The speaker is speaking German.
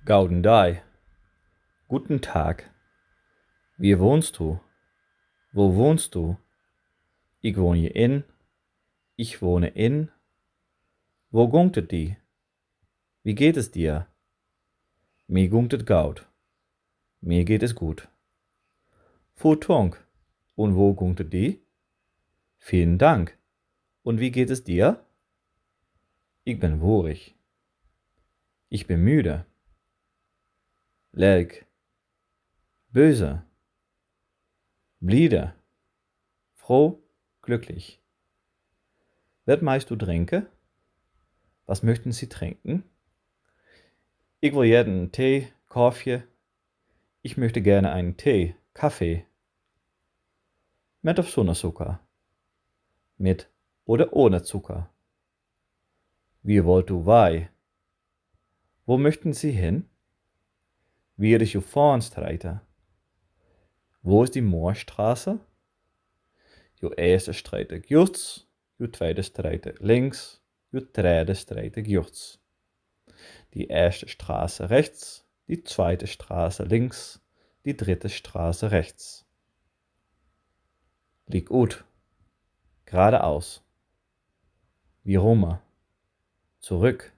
Gouden Dai. Guten Tag. Wie wohnst du? Wo wohnst du? Ich wohne hier in. Ich wohne in. Wo gungt es die? Wie geht es dir? Mir gungt es gaut. Mir geht es gut. Vielen Dank. Und wo gungt es die? Vielen Dank. Und wie geht es dir? Ich bin wurig. Ich bin müde. Lelk. Böse. Bliede. Froh, glücklich. Was meist du trinken? Was möchten Sie trinken? Ich will jeden Tee, Kaffee. Ich möchte gerne einen Tee, Kaffee. Mit of zonder Zucker. Mit oder ohne Zucker. Wie wollt du wei? Wo möchten Sie hin? Wie ist Uw Fahnenstreite? Wo ist die Moorstraße? Uw eerste Streite rechts, uw tweede Streite links, uw derde Streite rechts. Die erste Straße rechts, die zweite Straße links, die dritte Straße rechts. Lieg gut. Geradeaus. Wie rum. Zurück.